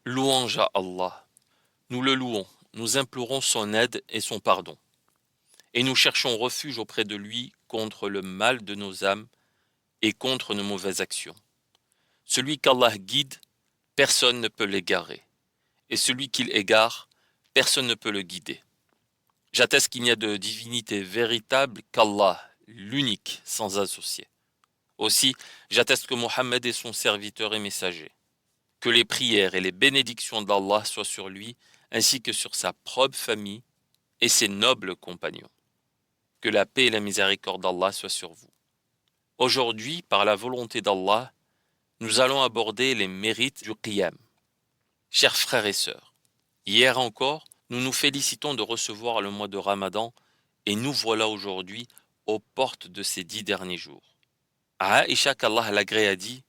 Louange à Allah. Nous le louons, nous implorons son aide et son pardon. Et nous cherchons refuge auprès de lui contre le mal de nos âmes et contre nos mauvaises actions. Celui qu'Allah guide, personne ne peut l'égarer. Et celui qu'il égare, personne ne peut le guider. J'atteste qu'il n'y a de divinité véritable qu'Allah, l'unique, sans associé. Aussi, j'atteste que Mohammed est son serviteur et messager. Que les prières et les bénédictions d'Allah soient sur lui, ainsi que sur sa propre famille et ses nobles compagnons. Que la paix et la miséricorde d'Allah soient sur vous. Aujourd'hui, par la volonté d'Allah, nous allons aborder les mérites du qiyam. Chers frères et sœurs, hier encore, nous nous félicitons de recevoir le mois de Ramadan et nous voilà aujourd'hui aux portes de ces 10 derniers jours. Aïcha qu'Allah l'agrée a dit,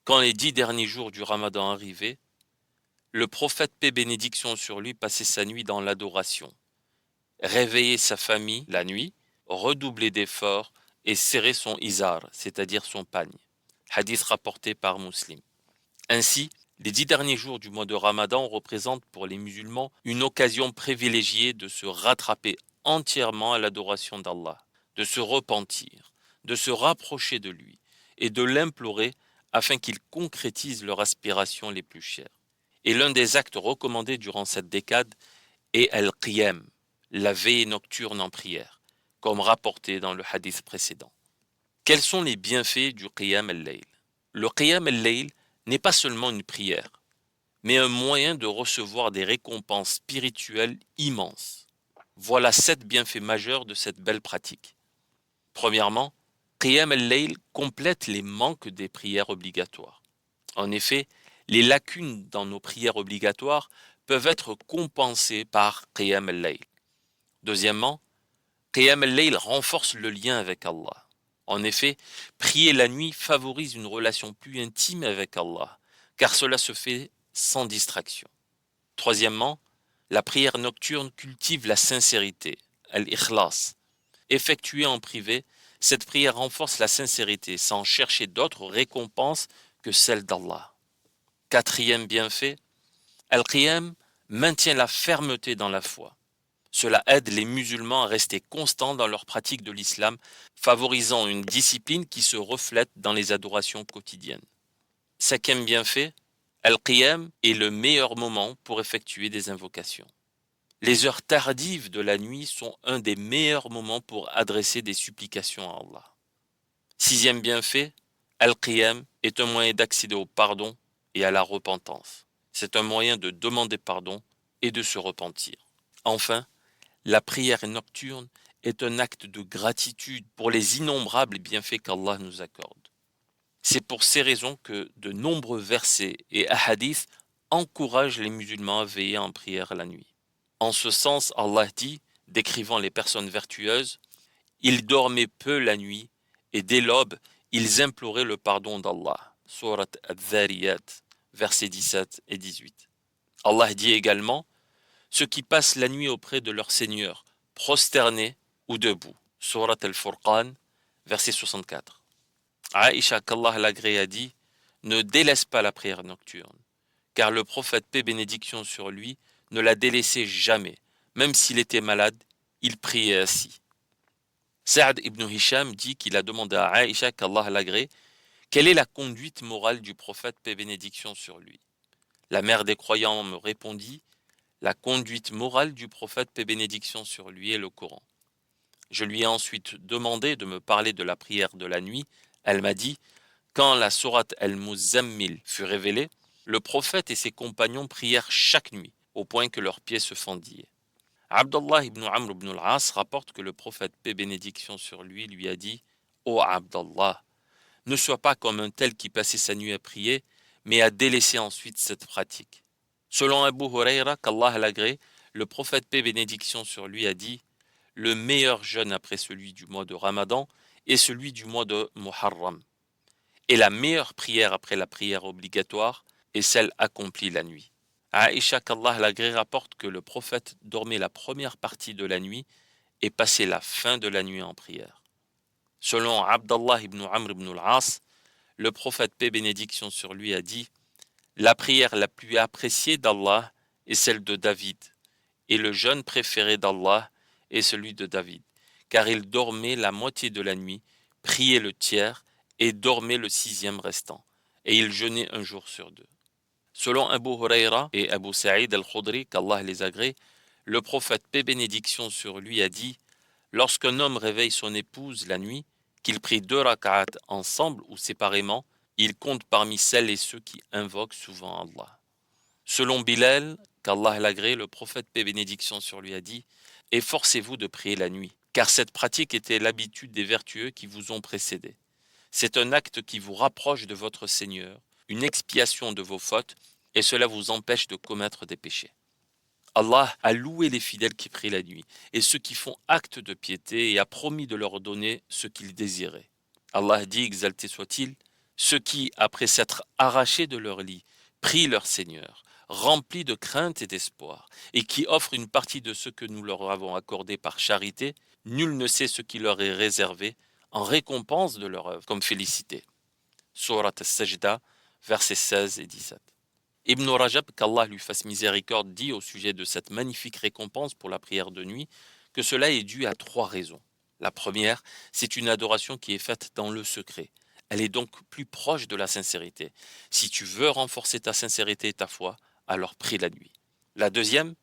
quand les 10 derniers jours du Ramadan arrivaient, le prophète paix bénédiction sur lui passait sa nuit dans l'adoration, réveillait sa famille la nuit, redoublait d'efforts et serrait son izar, c'est-à-dire son pagne. Hadith rapporté par Muslim. Ainsi, les 10 derniers jours du mois de Ramadan représentent pour les musulmans une occasion privilégiée de se rattraper entièrement à l'adoration d'Allah, de se repentir, de se rapprocher de lui et de l'implorer afin qu'il concrétise leurs aspirations les plus chères. Et l'un des actes recommandés durant cette décade est al-qiyam, la veille nocturne en prière, comme rapporté dans le hadith précédent. Quels sont les bienfaits du qiyam al-layl? Le qiyam al-layl n'est pas seulement une prière, mais un moyen de recevoir des récompenses spirituelles immenses. Voilà 7 bienfaits majeurs de cette belle pratique. Premièrement, qiyam al-layl complète les manques des prières obligatoires. En effet, les lacunes dans nos prières obligatoires peuvent être compensées par qiyam al-layl. Deuxièmement, qiyam al-layl renforce le lien avec Allah. En effet, prier la nuit favorise une relation plus intime avec Allah, car cela se fait sans distraction. Troisièmement, la prière nocturne cultive la sincérité, al-ikhlas. Effectuée en privé, cette prière renforce la sincérité sans chercher d'autres récompenses que celle d'Allah. Quatrième bienfait, al-qiyam maintient la fermeté dans la foi. Cela aide les musulmans à rester constants dans leur pratique de l'islam, favorisant une discipline qui se reflète dans les adorations quotidiennes. Cinquième bienfait, Al-Qiyam est le meilleur moment pour effectuer des invocations. Les heures tardives de la nuit sont un des meilleurs moments pour adresser des supplications à Allah. Sixième bienfait, Al-Qiyam est un moyen d'accéder au pardon et à la repentance. C'est un moyen de demander pardon et de se repentir. Enfin, la prière nocturne est un acte de gratitude pour les innombrables bienfaits qu'Allah nous accorde. C'est pour ces raisons que de nombreux versets et hadiths encouragent les musulmans à veiller en prière la nuit. En ce sens, Allah dit, décrivant les personnes vertueuses, « Ils dormaient peu la nuit, et dès l'aube, ils imploraient le pardon d'Allah. » Surat Al-Dhariyat, versets 17 et 18. Allah dit également, ceux qui passent la nuit auprès de leur Seigneur, prosternés ou debout. Surat Al-Furqan, verset 64. Aïcha qu'Allah l'agrée a dit, ne délaisse pas la prière nocturne, car le prophète paix bénédiction sur lui ne la délaissait jamais, même s'il était malade, il priait assis. Saad ibn Hisham dit qu'il a demandé à Aïcha qu'Allah l'agrée, quelle est la conduite morale du prophète paix bénédiction sur lui? La mère des croyants me répondit, la conduite morale du prophète paix bénédiction sur lui est le Coran. Je lui ai ensuite demandé de me parler de la prière de la nuit. Elle m'a dit, quand la sourate Al-Muzammil fut révélée, le prophète et ses compagnons prièrent chaque nuit, au point que leurs pieds se fendillaient. Abdullah ibn Amr ibn al-As rapporte que le prophète paix bénédiction sur lui a dit, ô Abdallah, ne sois pas comme un tel qui passait sa nuit à prier, mais a délaissé ensuite cette pratique. Selon Abu Huraira, qu'Allah l'agrée, le prophète paix bénédiction sur lui a dit, le meilleur jeûne après celui du mois de Ramadan est celui du mois de Muharram. Et la meilleure prière après la prière obligatoire est celle accomplie la nuit. Aïcha qu'Allah l'agrée rapporte que le prophète dormait la première partie de la nuit et passait la fin de la nuit en prière. Selon Abdallah ibn Amr ibn al-As, le prophète paix bénédiction sur lui a dit, La prière la plus appréciée d'Allah est celle de David, et le jeûne préféré d'Allah est celui de David, car il dormait la moitié de la nuit, priait le tiers et dormait le sixième restant, et il jeûnait un jour sur deux. Selon Abu Huraira et Abu Sa'id al-Khudri, qu'Allah les agrée, le prophète, paix et bénédiction sur lui, a dit: lorsqu'un homme réveille son épouse la nuit, qu'il prie 2 rak'at ensemble ou séparément, il compte parmi celles et ceux qui invoquent souvent Allah. Selon Bilal, qu'Allah l'agrée, le prophète, paix et bénédiction sur lui, a dit: efforcez-vous de prier la nuit, car cette pratique était l'habitude des vertueux qui vous ont précédés. C'est un acte qui vous rapproche de votre Seigneur, une expiation de vos fautes, et cela vous empêche de commettre des péchés. Allah a loué les fidèles qui prient la nuit, et ceux qui font acte de piété, et a promis de leur donner ce qu'ils désiraient. Allah dit, exalté soit-il, ceux qui, après s'être arrachés de leur lit, prient leur Seigneur, remplis de crainte et d'espoir, et qui offrent une partie de ce que nous leur avons accordé par charité, nul ne sait ce qui leur est réservé en récompense de leur œuvre, comme félicité. Surat al-Sajda, versets 16 et 17. Ibn Rajab, qu'Allah lui fasse miséricorde, dit au sujet de cette magnifique récompense pour la prière de nuit que cela est dû à 3 raisons. La première, c'est une adoration qui est faite dans le secret. Elle est donc plus proche de la sincérité. Si tu veux renforcer ta sincérité et ta foi, alors prie la nuit. La deuxième,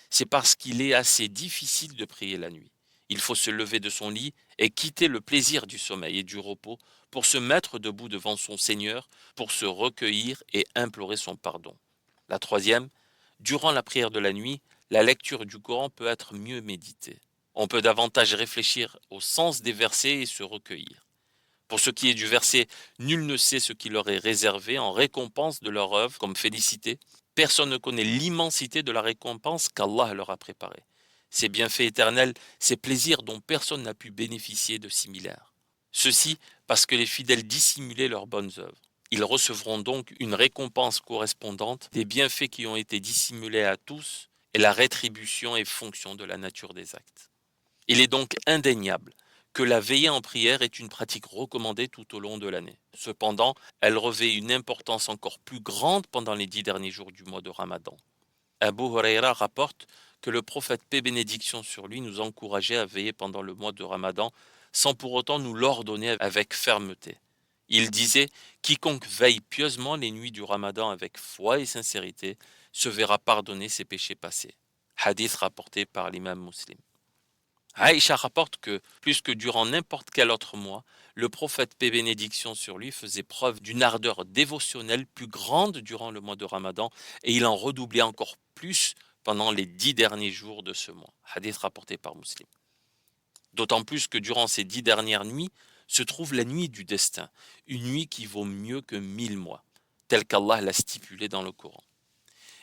c'est parce qu'il est assez difficile de prier la nuit. Il faut se lever de son lit et quitter le plaisir du sommeil et du repos pour se mettre debout devant son Seigneur, pour se recueillir et implorer son pardon. La troisième, durant la prière de la nuit, la lecture du Coran peut être mieux méditée. On peut davantage réfléchir au sens des versets et se recueillir. Pour ce qui est du verset « Nul ne sait ce qui leur est réservé en récompense de leur œuvre comme félicité », personne ne connaît l'immensité de la récompense qu'Allah leur a préparée. Ces bienfaits éternels, ces plaisirs dont personne n'a pu bénéficier de similaires. Ceci parce que les fidèles dissimulaient leurs bonnes œuvres. Ils recevront donc une récompense correspondante des bienfaits qui ont été dissimulés à tous, et la rétribution est fonction de la nature des actes. Il est donc indéniable que la veillée en prière est une pratique recommandée tout au long de l'année. Cependant, elle revêt une importance encore plus grande pendant les 10 derniers jours du mois de Ramadan. Abu Huraira rapporte que le prophète, paix et bénédiction sur lui, nous encourageait à veiller pendant le mois de Ramadan sans pour autant nous l'ordonner avec fermeté. Il disait: quiconque veille pieusement les nuits du Ramadan avec foi et sincérité se verra pardonner ses péchés passés. Hadith rapporté par l'imam Muslim. Aïcha rapporte que, plus que durant n'importe quel autre mois, le prophète, paix et bénédiction sur lui, faisait preuve d'une ardeur dévotionnelle plus grande durant le mois de Ramadan, et il en redoublait encore plus pendant les 10 derniers jours de ce mois. Hadith rapporté par Muslim. D'autant plus que durant ces 10 dernières nuits se trouve la nuit du destin, une nuit qui vaut mieux que 1000 mois, tel qu'Allah l'a stipulé dans le Coran.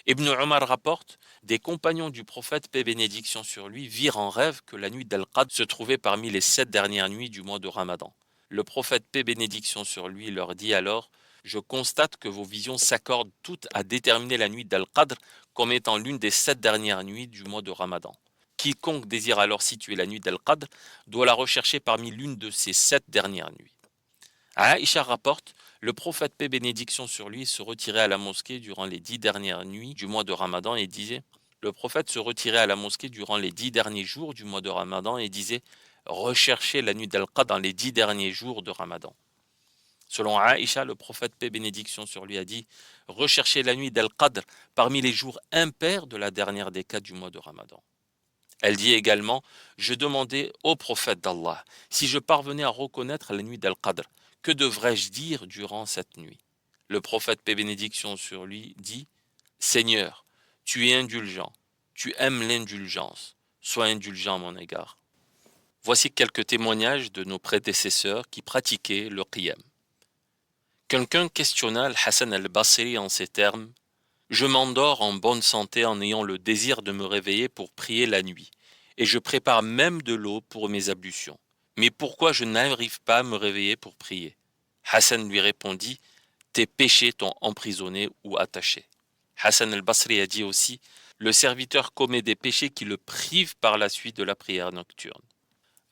Ibn Omar rapporte: des compagnons du prophète, paix et bénédiction sur lui, virent en rêve que la nuit d'Al-Qadr se trouvait parmi les 7 dernières nuits du mois de Ramadan. Le prophète, paix et bénédiction sur lui, leur dit alors: je constate que vos visions s'accordent toutes à déterminer la nuit d'Al-Qadr comme étant l'une des 7 dernières nuits du mois de Ramadan. Quiconque désire alors situer la nuit d'Al-Qadr doit la rechercher parmi l'une de ces 7 dernières nuits. Aïcha rapporte: le prophète, paix et bénédiction sur lui, se retirait à la mosquée durant les 10 dernières nuits du mois de Ramadan et disait: le prophète se retirait à la mosquée durant les 10 derniers jours du mois de Ramadan et disait: recherchez la nuit d'Al-Qadr dans les 10 derniers jours de Ramadan. Selon Aïcha, le prophète, paix et bénédiction sur lui, a dit: recherchez la nuit d'Al-Qadr parmi les jours impairs de la dernière décade du mois de Ramadan. Elle dit également: je demandais au prophète d'Allah si je parvenais à reconnaître la nuit d'Al-Qadr, que devrais-je dire durant cette nuit? Le prophète, paix et bénédiction sur lui, dit: Seigneur, tu es indulgent, tu aimes l'indulgence, sois indulgent à mon égard. Voici quelques témoignages de nos prédécesseurs qui pratiquaient le qiyam. Quelqu'un questionna Al-Hassan al-Basri en ces termes: je m'endors en bonne santé en ayant le désir de me réveiller pour prier la nuit, et je prépare même de l'eau pour mes ablutions. Mais pourquoi je n'arrive pas à me réveiller pour prier? Hassan lui répondit: tes péchés t'ont emprisonné ou attaché. Hassan al-Basri a dit aussi: le serviteur commet des péchés qui le privent par la suite de la prière nocturne.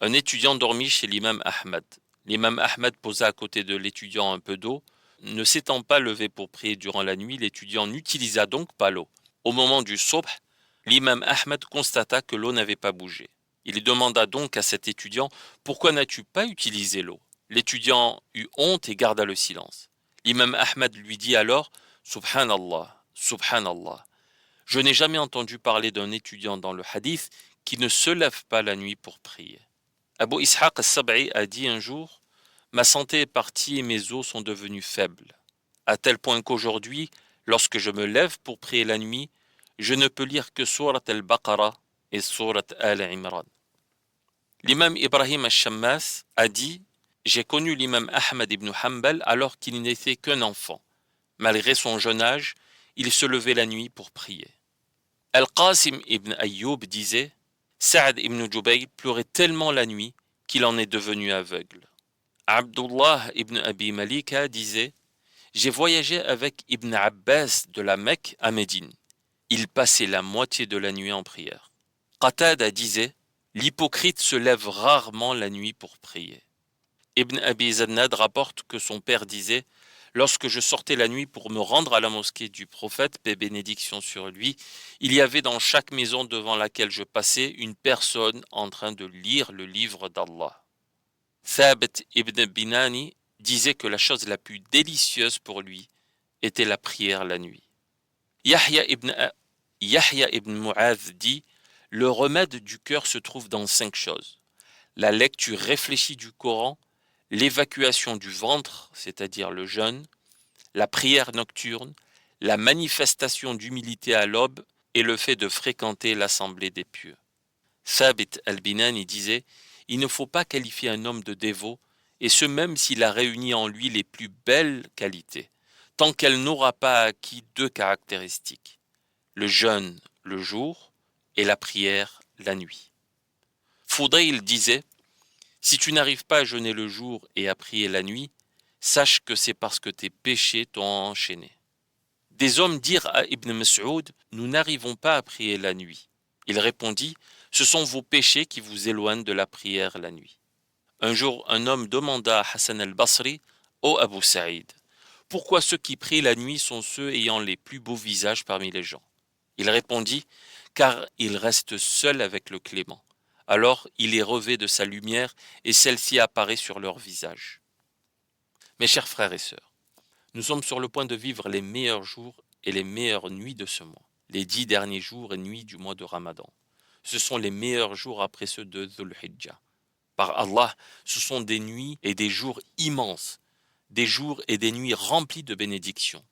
Un étudiant dormit chez l'imam Ahmad. L'imam Ahmad posa à côté de l'étudiant un peu d'eau, ne s'étant pas levé pour prier durant la nuit, l'étudiant n'utilisa donc pas l'eau. Au moment du sobh, l'imam Ahmed constata que l'eau n'avait pas bougé. Il demanda donc à cet étudiant « Pourquoi n'as-tu pas utilisé l'eau ?» L'étudiant eut honte et garda le silence. L'imam Ahmed lui dit alors « Subhanallah, Subhanallah. Je n'ai jamais entendu parler d'un étudiant dans le hadith qui ne se lève pas la nuit pour prier. » Abu Ishaq al-Sab'i a dit un jour « Ma santé est partie et mes os sont devenus faibles, à tel point qu'aujourd'hui, lorsque je me lève pour prier la nuit, je ne peux lire que Surat al-Baqarah et Surat al-Imran. » L'imam Ibrahim al-Shammas a dit « J'ai connu l'imam Ahmad ibn Hanbal alors qu'il n'était qu'un enfant. Malgré son jeune âge, il se levait la nuit pour prier. » Al-Qasim ibn Ayyub disait « Sa'd ibn Jubayr pleurait tellement la nuit qu'il en est devenu aveugle. » Abdullah ibn Abi Malika disait « J'ai voyagé avec Ibn Abbas de la Mecque à Médine. Il passait la moitié de la nuit en prière. » Qatada disait « L'hypocrite se lève rarement la nuit pour prier. » Ibn Abi Zannad rapporte que son père disait « Lorsque je sortais la nuit pour me rendre à la mosquée du prophète, paix et bénédiction sur lui, il y avait dans chaque maison devant laquelle je passais une personne en train de lire le livre d'Allah. » Thabit ibn Binani disait que la chose la plus délicieuse pour lui était la prière la nuit. Yahya ibn Mu'adh dit « Le remède du cœur se trouve dans 5 choses. La lecture réfléchie du Coran, l'évacuation du ventre, c'est-à-dire le jeûne, la prière nocturne, la manifestation d'humilité à l'aube et le fait de fréquenter l'assemblée des pieux. » Thabit al-Binani disait « Il ne faut pas qualifier un homme de dévot, et ce même s'il a réuni en lui les plus belles qualités, tant qu'elle n'aura pas acquis 2 caractéristiques, le jeûne le jour et la prière la nuit. » Fudayl disait « Si tu n'arrives pas à jeûner le jour et à prier la nuit, sache que c'est parce que tes péchés t'ont enchaîné. » Des hommes dirent à Ibn Mas'ud « Nous n'arrivons pas à prier la nuit. » Il répondit « Ce sont vos péchés qui vous éloignent de la prière la nuit. » Un jour, un homme demanda à Hassan al-Basri « Ô Abu Saïd, pourquoi ceux qui prient la nuit sont ceux ayant les plus beaux visages parmi les gens ?» Il répondit « Car ils restent seuls avec le Clément. Alors il est revêt de sa lumière et celle-ci apparaît sur leur visage. » Mes chers frères et sœurs, nous sommes sur le point de vivre les meilleurs jours et les meilleures nuits de ce mois, les 10 derniers jours et nuits du mois de Ramadan. Ce sont les meilleurs jours après ceux de Dhul Hijjah. Par Allah, ce sont des nuits et des jours immenses, des jours et des nuits remplis de bénédictions.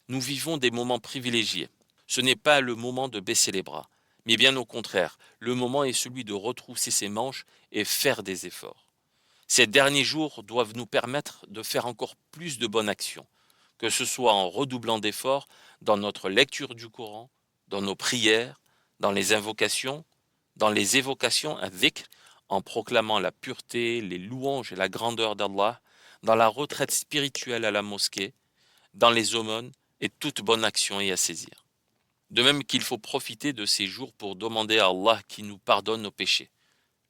Nous vivons des moments privilégiés. Ce n'est pas le moment de baisser les bras, mais bien au contraire, le moment est celui de retrousser ses manches et faire des efforts. Ces derniers jours doivent nous permettre de faire encore plus de bonnes actions, que ce soit en redoublant d'efforts dans notre lecture du Coran, dans nos prières, dans les invocations, dans les évocations à dhikr, en proclamant la pureté, les louanges et la grandeur d'Allah, dans la retraite spirituelle à la mosquée, dans les aumônes et toute bonne action est à saisir. De même qu'il faut profiter de ces jours pour demander à Allah qui nous pardonne nos péchés.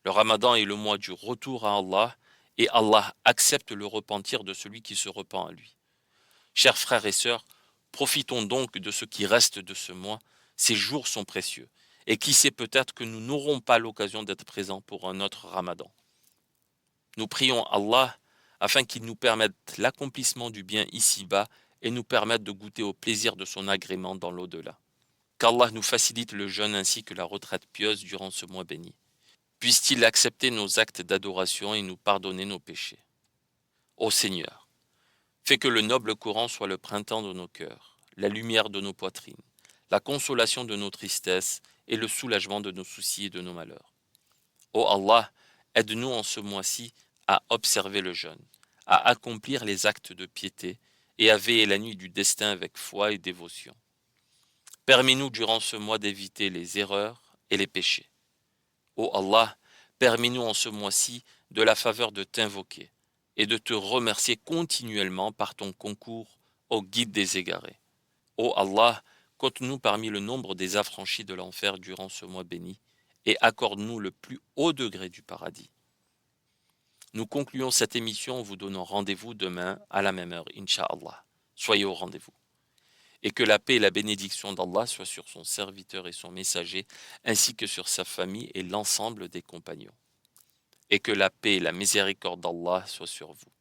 Le Ramadan est le mois du retour à Allah et Allah accepte le repentir de celui qui se repent à lui. Chers frères et sœurs, profitons donc de ce qui reste de ce mois. Ces jours sont précieux. Et qui sait, peut-être que nous n'aurons pas l'occasion d'être présents pour un autre Ramadan. Nous prions Allah afin qu'il nous permette l'accomplissement du bien ici-bas et nous permette de goûter au plaisir de son agrément dans l'au-delà. Qu'Allah nous facilite le jeûne ainsi que la retraite pieuse durant ce mois béni. Puisse-t-il accepter nos actes d'adoration et nous pardonner nos péchés. Ô Seigneur, fais que le noble Coran soit le printemps de nos cœurs, la lumière de nos poitrines, la consolation de nos tristesses et le soulagement de nos soucis et de nos malheurs. Ô Allah, aide-nous en ce mois-ci à observer le jeûne, à accomplir les actes de piété et à veiller la nuit du destin avec foi et dévotion. Permets-nous durant ce mois d'éviter les erreurs et les péchés. Ô Allah, permets-nous en ce mois-ci de la faveur de t'invoquer et de te remercier continuellement par ton concours au guide des égarés. Ô Allah, compte-nous parmi le nombre des affranchis de l'enfer durant ce mois béni et accorde-nous le plus haut degré du paradis. Nous concluons cette émission en vous donnant rendez-vous demain à la même heure, Inch'Allah. Soyez au rendez-vous. Et que la paix et la bénédiction d'Allah soient sur son serviteur et son messager, ainsi que sur sa famille et l'ensemble des compagnons. Et que la paix et la miséricorde d'Allah soient sur vous.